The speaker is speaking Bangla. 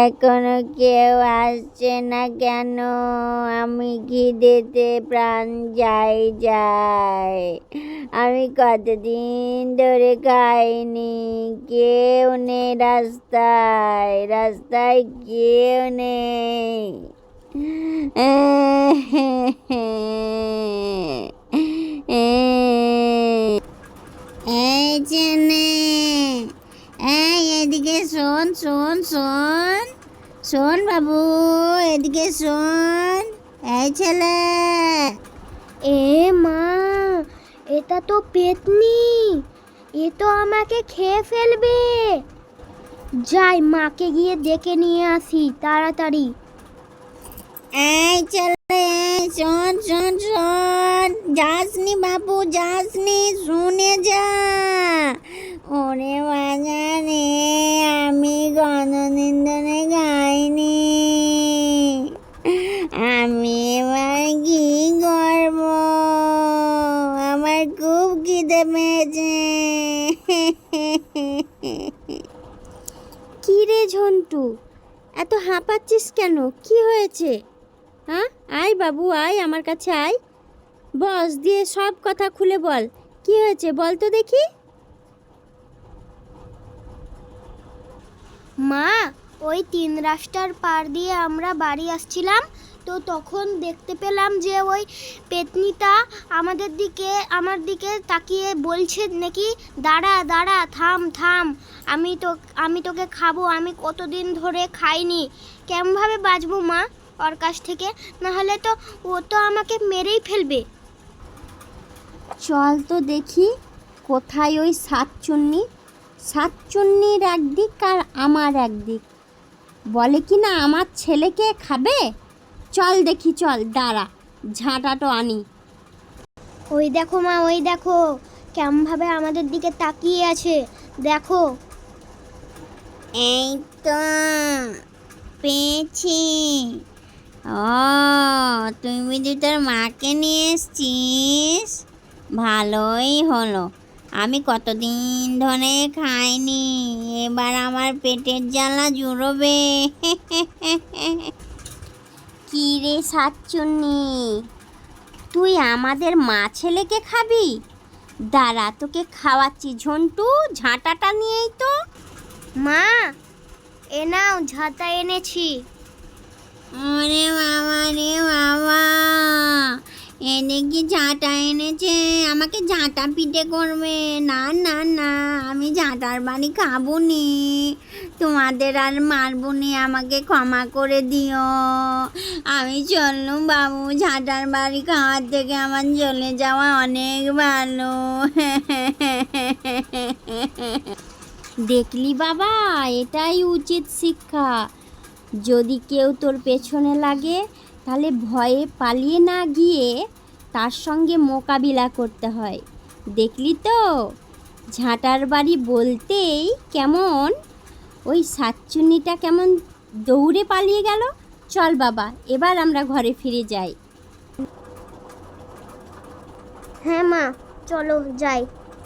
এখনো কেউ আসছে না কেন? আমি খিদেতে প্রাণ যায়। আমি কতদিন ধরে খাইনি। কেউ নেই রাস্তায় কেউ নেই। এই চেনে, এদিকে শোন বাবু, এদিকে শোন। এই ছেলে। এ মা, এটা তো পেতনি, এ তো আমাকে খেয়ে ফেলবে। যাই, মাকে গিয়ে ডেকে নিয়ে আসি তাড়াতাড়ি। এই ছেলে, শোন, যাসনি বাবু, যাসনি, শুনে যা। ওরে বাজারে, আমি কোনদিন ধরে খাইনি। আমি এবার কি করব? আমার খুব খিদে পেয়েছে। কি রে ঝন্টু, এত হাঁপাচ্ছিস কেন? কি হয়েছে? হ্যাঁ, আয় বাবু, আয় আমার কাছে আয়। বস, দিয়ে সব কথা খুলে বল। কি হয়েছে বল তো দেখি। মা, ওই 3 রাস্তার পার দিয়ে আমরা বাড়ি আসছিলাম, তো তখন দেখতে পেলাম যে ওই পেতনিটা আমার দিকে তাকিয়ে বলছে নাকি, দাঁড়া থাম, আমি তোকে খাবো, আমি কতদিন ধরে খাইনি। কেমনভাবে বাঁচবো মা ওর কাছ থেকে? নাহলে তো ও তো আমাকে মেরেই ফেলবে। চল তো দেখি কোথায় ওই সাতচুন্নির একদিক আর আমার একদিক। বলে কি না আমার ছেলেকে খাবে। চল দেখি, চল, দাঁড়া, ঝাঁটাটো আনি। ওই দেখো মা, ওই দেখো কেমনভাবে আমাদের দিকে তাকিয়ে আছে, দেখো। এই তো পেয়েছি। ও, তুই বুঝি তোর মাকে নিয়ে এসছিস? ভালোই হলো, আমি কতদিন ধরে খাইনি। এবার আমার পেটের জ্বালা জুড়োবে। কি রে সাতচুন্নি, তুই আমাদের মা ছেলেকে খাবি? দাঁড়া, তোকে খাওয়াচ্ছি। ঝন্টু, ঝাঁটাটা নিয়েই তো। মা, এ নাও, ঝাঁটা এনেছি। ওরে বাবা রে বাবা, এনে কি ঝাঁটা এনেছে? আমাকে ঝাঁটা পিঠে করবে? না, আমি ঝাঁটার বাড়ি খাবো নি। তোমাদের আর মারবো নি, আমাকে ক্ষমা করে দিও। আমি চললুম বাবু, ঝাঁটার বাড়ি খাওয়ার থেকে আমার চলে যাওয়া অনেক ভালো। দেখলি বাবা, এটাই উচিত শিক্ষা। যদি কেউ তোর পেছনে লাগে, তাহলে ভয়ে পালিয়ে না গিয়ে তার সঙ্গে মোকাবিলা করতে হয়। দেখলি তো, ঝাঁটার বাড়ি বলতেই কেমন ওই সাতচুন্নিটা কেমন দৌড়ে পালিয়ে গেল। চল বাবা, এবার আমরা ঘরে ফিরে যাই। হ্যাঁ মা, চলো যাই।